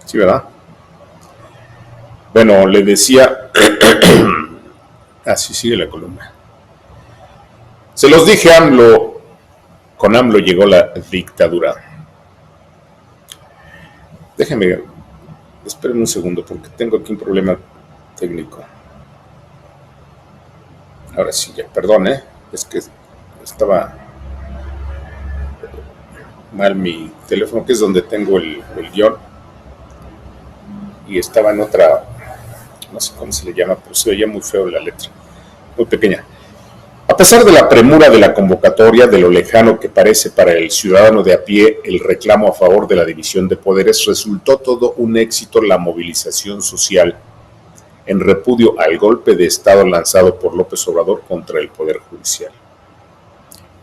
Sí, ¿verdad? Bueno, le decía, así sigue la columna. Se los dije, AMLO, con AMLO llegó la dictadura. Déjenme, esperen un segundo porque tengo aquí un problema técnico. Ahora sí, ya, perdón, es que estaba mal mi teléfono, que es donde tengo el guión, y estaba en otra, no sé cómo se le llama, pero se veía muy feo la letra, muy pequeña. A pesar de la premura de la convocatoria, de lo lejano que parece para el ciudadano de a pie el reclamo a favor de la división de poderes, resultó todo un éxito la movilización social en repudio al golpe de Estado lanzado por López Obrador contra el Poder Judicial.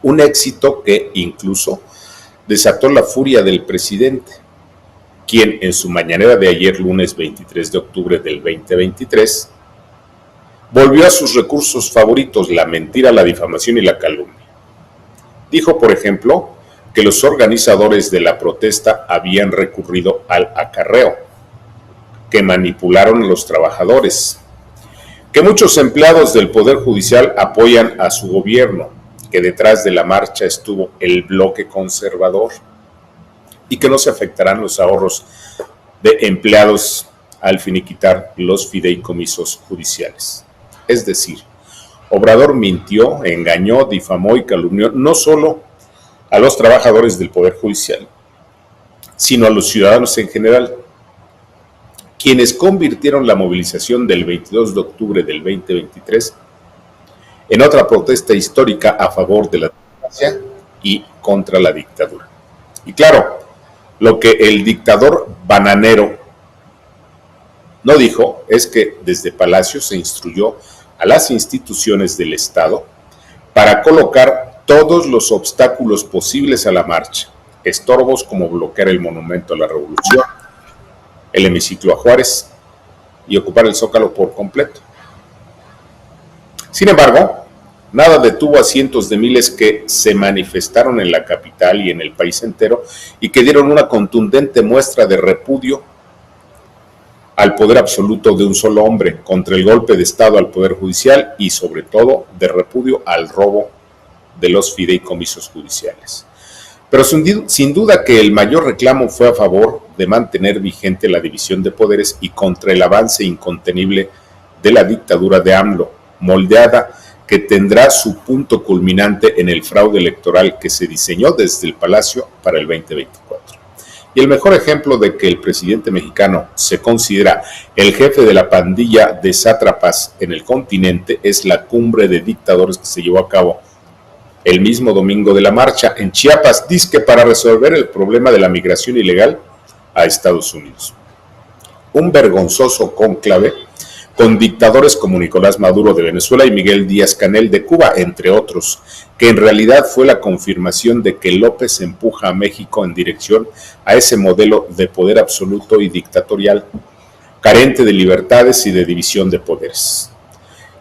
Un éxito que incluso desató la furia del presidente, quien en su mañanera de ayer, lunes 23 de octubre del 2023, volvió a sus recursos favoritos, la mentira, la difamación y la calumnia. Dijo, por ejemplo, que los organizadores de la protesta habían recurrido al acarreo, que manipularon a los trabajadores, que muchos empleados del Poder Judicial apoyan a su gobierno, que detrás de la marcha estuvo el bloque conservador y que no se afectarán los ahorros de empleados al finiquitar los fideicomisos judiciales. Es decir, Obrador mintió, engañó, difamó y calumnió no solo a los trabajadores del Poder Judicial, sino a los ciudadanos en general, quienes convirtieron la movilización del 22 de octubre del 2023 en otra protesta histórica a favor de la democracia y contra la dictadura. Y claro, lo que el dictador bananero no dijo es que desde Palacio se instruyó a las instituciones del Estado para colocar todos los obstáculos posibles a la marcha, estorbos como bloquear el Monumento a la Revolución, el hemiciclo a Juárez y ocupar el Zócalo por completo. Sin embargo, nada detuvo a cientos de miles que se manifestaron en la capital y en el país entero y que dieron una contundente muestra de repudio al poder absoluto de un solo hombre, contra el golpe de Estado al Poder Judicial y sobre todo de repudio al robo de los fideicomisos judiciales. Pero sin duda que el mayor reclamo fue a favor de mantener vigente la división de poderes y contra el avance incontenible de la dictadura de AMLO, moldeada que tendrá su punto culminante en el fraude electoral que se diseñó desde el Palacio para el 2024. Y el mejor ejemplo de que el presidente mexicano se considera el jefe de la pandilla de sátrapas en el continente es la cumbre de dictadores que se llevó a cabo el mismo domingo de la marcha en Chiapas, dizque para resolver el problema de la migración ilegal a Estados Unidos. Un vergonzoso cónclave con dictadores como Nicolás Maduro de Venezuela y Miguel Díaz-Canel de Cuba, entre otros, que en realidad fue la confirmación de que López empuja a México en dirección a ese modelo de poder absoluto y dictatorial, carente de libertades y de división de poderes.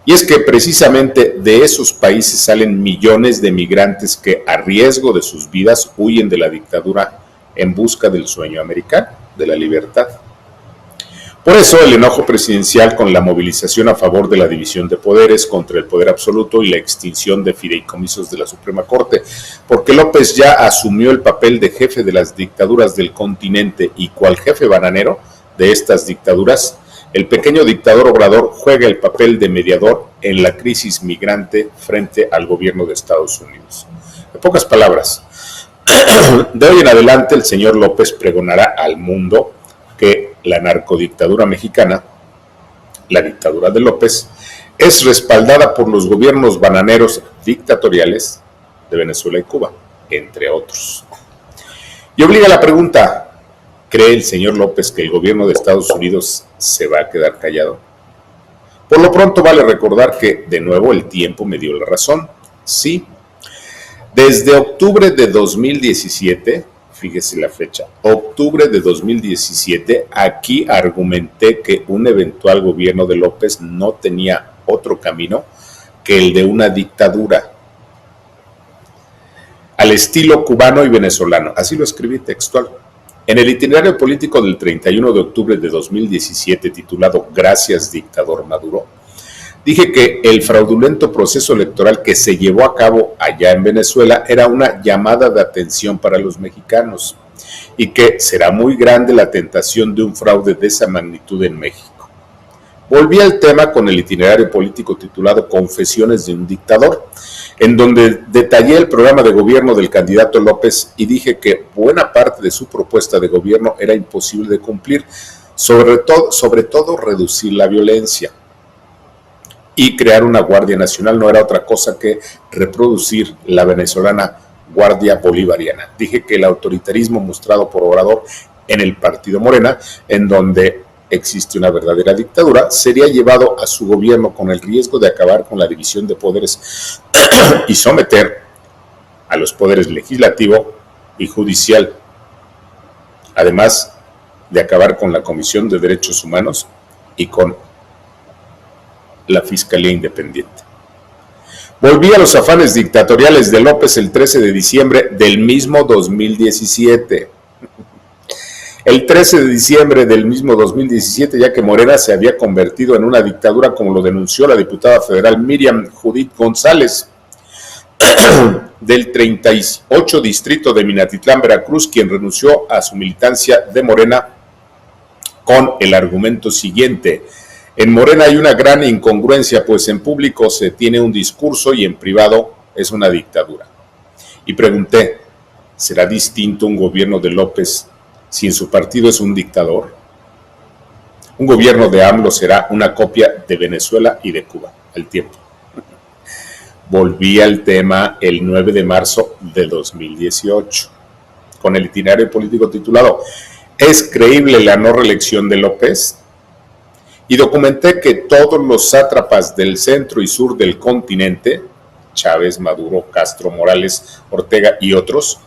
Y es que precisamente de esos países salen millones de migrantes que a riesgo de sus vidas huyen de la dictadura en busca del sueño americano, de la libertad. Por eso el enojo presidencial con la movilización a favor de la división de poderes contra el poder absoluto y la extinción de fideicomisos de la Suprema Corte, porque López ya asumió el papel de jefe de las dictaduras del continente y cual jefe bananero de estas dictaduras, el pequeño dictador Obrador juega el papel de mediador en la crisis migrante frente al gobierno de Estados Unidos. En pocas palabras, de hoy en adelante el señor López pregonará al mundo que la narcodictadura mexicana, la dictadura de López, es respaldada por los gobiernos bananeros dictatoriales de Venezuela y Cuba, entre otros. Y obliga la pregunta, ¿cree el señor López que el gobierno de Estados Unidos se va a quedar callado? Por lo pronto vale recordar que, de nuevo, el tiempo me dio la razón. Sí, desde octubre de 2017, fíjese la fecha, octubre de 2017, aquí argumenté que un eventual gobierno de López no tenía otro camino que el de una dictadura al estilo cubano y venezolano. Así lo escribí textual. En el itinerario político del 31 de octubre de 2017, titulado Gracias, dictador Maduro, dije que el fraudulento proceso electoral que se llevó a cabo allá en Venezuela era una llamada de atención para los mexicanos y que será muy grande la tentación de un fraude de esa magnitud en México. Volví al tema con el itinerario político titulado Confesiones de un dictador, en donde detallé el programa de gobierno del candidato López y dije que buena parte de su propuesta de gobierno era imposible de cumplir, sobre todo reducir la violencia. Y crear una Guardia Nacional no era otra cosa que reproducir la venezolana Guardia Bolivariana. Dije que el autoritarismo mostrado por Obrador en el partido Morena, en donde existe una verdadera dictadura, sería llevado a su gobierno con el riesgo de acabar con la división de poderes y someter a los poderes legislativo y judicial, además de acabar con la Comisión de Derechos Humanos y con la Fiscalía Independiente. Volví a los afanes dictatoriales de López el 13 de diciembre del mismo 2017. El 13 de diciembre del mismo 2017, ya que Morena se había convertido en una dictadura, como lo denunció la diputada federal Miriam Judith González, del 38 distrito de Minatitlán, Veracruz, quien renunció a su militancia de Morena con el argumento siguiente: en Morena hay una gran incongruencia, pues en público se tiene un discurso y en privado es una dictadura. Y pregunté, ¿será distinto un gobierno de López si en su partido es un dictador? Un gobierno de AMLO será una copia de Venezuela y de Cuba, al tiempo. Volví al tema el 9 de marzo de 2018, con el itinerario político titulado ¿Es creíble la no reelección de López? Y documenté que todos los sátrapas del centro y sur del continente, Chávez, Maduro, Castro, Morales, Ortega y otros,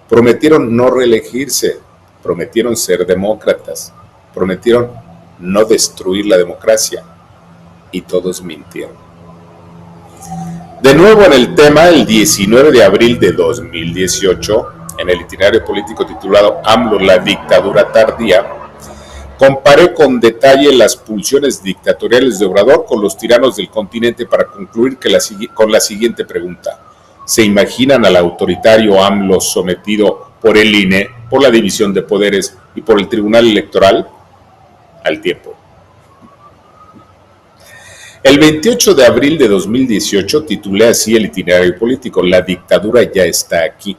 prometieron no reelegirse, prometieron ser demócratas, prometieron no destruir la democracia, y todos mintieron. De nuevo en el tema, el 19 de abril de 2018, en el itinerario político titulado AMLO, la dictadura tardía, comparé con detalle las pulsiones dictatoriales de Obrador con los tiranos del continente para concluir con la siguiente pregunta. ¿Se imaginan al autoritario AMLO sometido por el INE, por la división de poderes y por el Tribunal Electoral? Al tiempo. El 28 de abril de 2018 titulé así el itinerario político: La dictadura ya está aquí.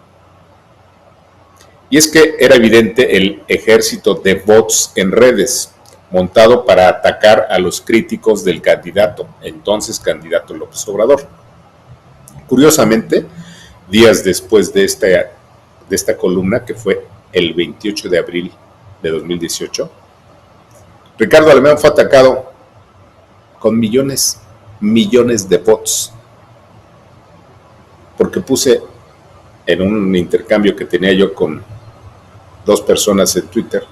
Y es que era evidente el ejército de bots en redes, montado para atacar a los críticos del candidato, entonces candidato López Obrador. Curiosamente, días después de esta columna, que fue el 28 de abril de 2018, Ricardo Alemán fue atacado con millones de bots, porque puse en un intercambio que tenía yo con dos personas en Twitter,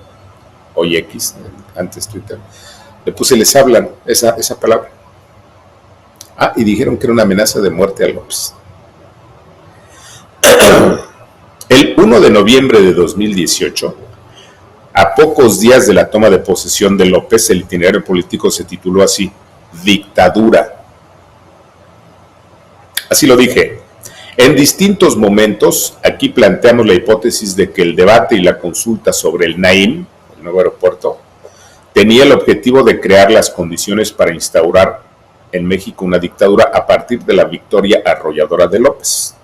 hoy X, antes Twitter, le puse les hablan, esa palabra. Y dijeron que era una amenaza de muerte a López. El 1 de noviembre de 2018, a pocos días de la toma de posesión de López, el itinerario político se tituló así: Dictadura. Así lo dije. En distintos momentos, aquí planteamos la hipótesis de que el debate y la consulta sobre el Naim, el nuevo aeropuerto, tenía el objetivo de crear las condiciones para instaurar en México una dictadura a partir de la victoria arrolladora de López.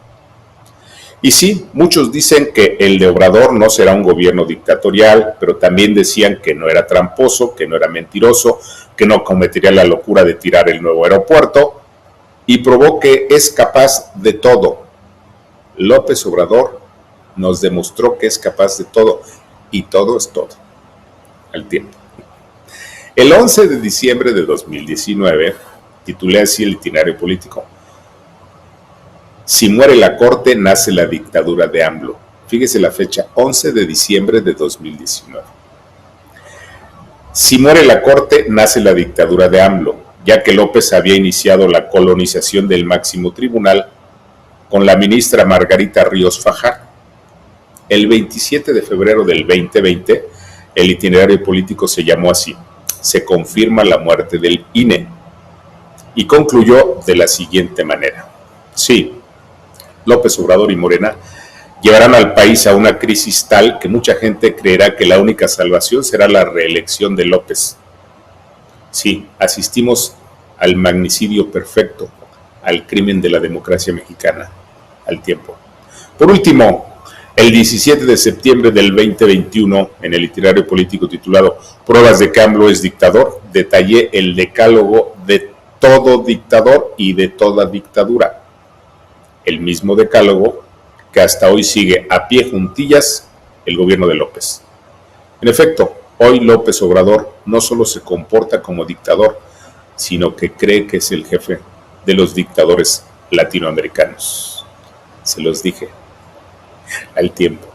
Y sí, muchos dicen que el de Obrador no será un gobierno dictatorial, pero también decían que no era tramposo, que no era mentiroso, que no cometería la locura de tirar el nuevo aeropuerto, y probó que es capaz de todo. López Obrador nos demostró que es capaz de todo, y todo es todo, al tiempo. El 11 de diciembre de 2019, titulé así el itinerario político: Si muere la corte, nace la dictadura de AMLO. Fíjese la fecha, 11 de diciembre de 2019. Si muere la corte, nace la dictadura de AMLO, ya que López había iniciado la colonización del máximo tribunal con la ministra Margarita Ríos Fajá. El 27 de febrero del 2020, el itinerario político se llamó así: se confirma la muerte del INE, y concluyó de la siguiente manera: sí, López Obrador y Morena llevarán al país a una crisis tal que mucha gente creerá que la única salvación será la reelección de López. Sí, asistimos al magnicidio perfecto, al crimen de la democracia mexicana, al tiempo. Por último, el 17 de septiembre del 2021, en el itinerario político titulado Pruebas de que AMLO es dictador, detallé el decálogo de todo dictador y de toda dictadura. El mismo decálogo que hasta hoy sigue a pie juntillas el gobierno de López. En efecto, hoy López Obrador no solo se comporta como dictador, sino que cree que es el jefe de los dictadores latinoamericanos. Se los dije al tiempo.